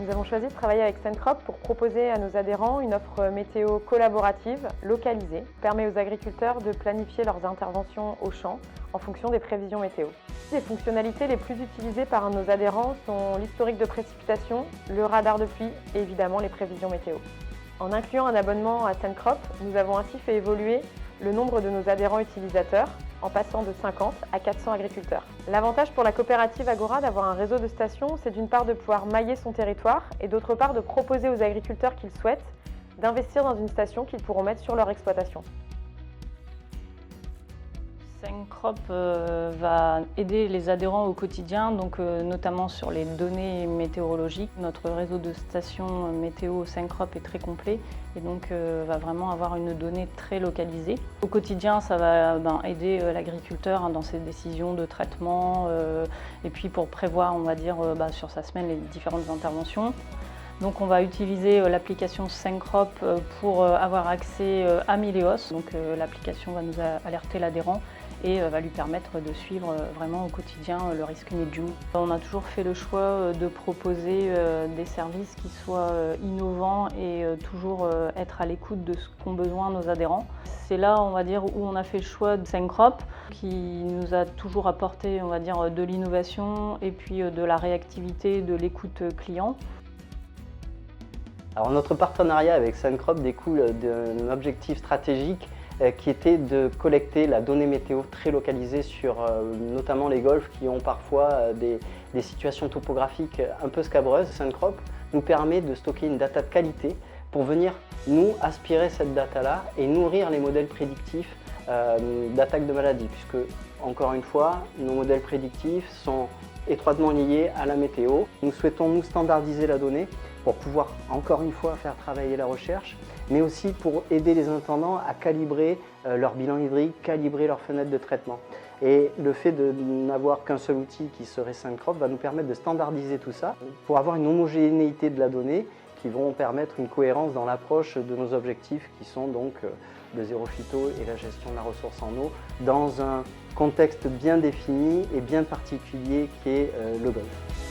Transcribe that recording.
Nous avons choisi de travailler avec Sencrop pour proposer à nos adhérents une offre météo collaborative, localisée, qui permet aux agriculteurs de planifier leurs interventions au champ en fonction des prévisions météo. Les fonctionnalités les plus utilisées par nos adhérents sont l'historique de précipitation, le radar de pluie et évidemment les prévisions météo. En incluant un abonnement à Sencrop, nous avons ainsi fait évoluer le nombre de nos adhérents utilisateurs en passant de 50 à 400 agriculteurs. L'avantage pour la coopérative Agora d'avoir un réseau de stations, c'est d'une part de pouvoir mailler son territoire et d'autre part de proposer aux agriculteurs qui le souhaitent d'investir dans une station qu'ils pourront mettre sur leur exploitation. Sencrop va aider les adhérents au quotidien, donc notamment sur les données météorologiques. Notre réseau de stations météo Sencrop est très complet et donc va vraiment avoir une donnée très localisée. Au quotidien, ça va aider l'agriculteur dans ses décisions de traitement et puis pour prévoir, on va dire, sur sa semaine les différentes interventions. Donc on va utiliser l'application Sencrop pour avoir accès à Mileos. Donc l'application va nous alerter l'adhérent et va lui permettre de suivre vraiment au quotidien le risque mildiou. On a toujours fait le choix de proposer des services qui soient innovants et toujours être à l'écoute de ce qu'ont besoin nos adhérents. C'est là, on va dire, où on a fait le choix de Sencrop, qui nous a toujours apporté, on va dire, de l'innovation et puis de la réactivité, de l'écoute client. Alors notre partenariat avec Sencrop découle d'un objectif stratégique qui était de collecter la donnée météo très localisée sur notamment les golfs qui ont parfois des situations topographiques un peu scabreuses. Sencrop nous permet de stocker une data de qualité pour venir nous aspirer cette data-là et nourrir les modèles prédictifs d'attaque de maladies, puisque encore une fois, nos modèles prédictifs sont étroitement liés à la météo. Nous souhaitons nous standardiser la donnée pour pouvoir encore une fois faire travailler la recherche, mais aussi pour aider les intendants à calibrer leur bilan hydrique, calibrer leurs fenêtres de traitement. Et le fait de n'avoir qu'un seul outil qui serait Sencrop va nous permettre de standardiser tout ça pour avoir une homogénéité de la donnée qui vont permettre une cohérence dans l'approche de nos objectifs qui sont donc le zéro phyto et la gestion de la ressource en eau dans un contexte bien défini et bien particulier qui est le golfe.